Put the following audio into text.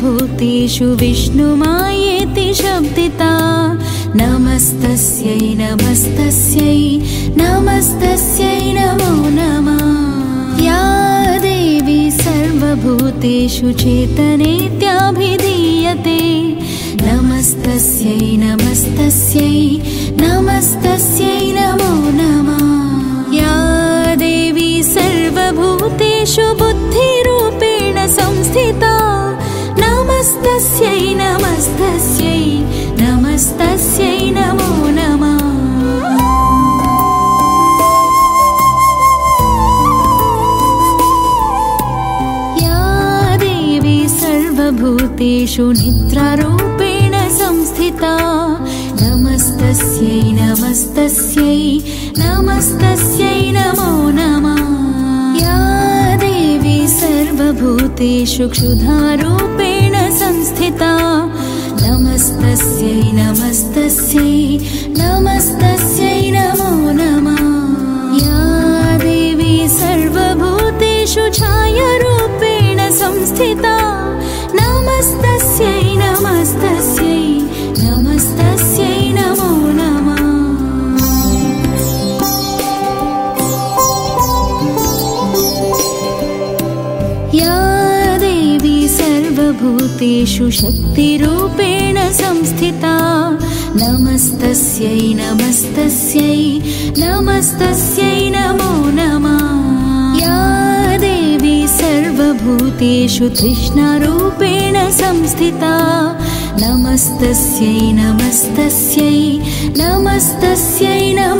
सर्वभूतेषु विष्णुमायेति शब्दिता नमस्तस्यै नमस्तस्यै नमस्तस्यै नमो नमः। या देवी सर्वभूतेषु चेतनेत्याभिधीयते नमस्तस्यै नमस्तस्यै नमस्तस्यै नमो नमः। या देवी सर्वभूतेषु बुद्धिरूपेण संस्थिता नमस्तस्यै नमस्तस्यै नमस्तस्यै नमो नमः। या देवी सर्वभूतेषु निद्रारूपेण संस्थिता नमस्तस्यै नमस्तस्यै नमस्तस्यै नमो नमः। या देवी सर्वभूतेषु क्षुधारूपेण संस्थिता नमस्तस्यै नमस्तस्यै नमस्तस्यै नमो नमः। या देवी सर्वभूतेषु छायारूपेण संस्थिता नमस्तस्यै नमस्तस्यै नमस्तस्यै नमो नमः। या देवी सर्वभूतेषु शक्तिरूपेण संस्थिता नमस्तस्यै नमस्तस्यै नमस्तस्यै नमो नमः। या देवी सर्वभूतेषु तृष्णारूपेण संस्थिता नमस्तस्यै नमस्तस्यै नमस्तस्यै नमो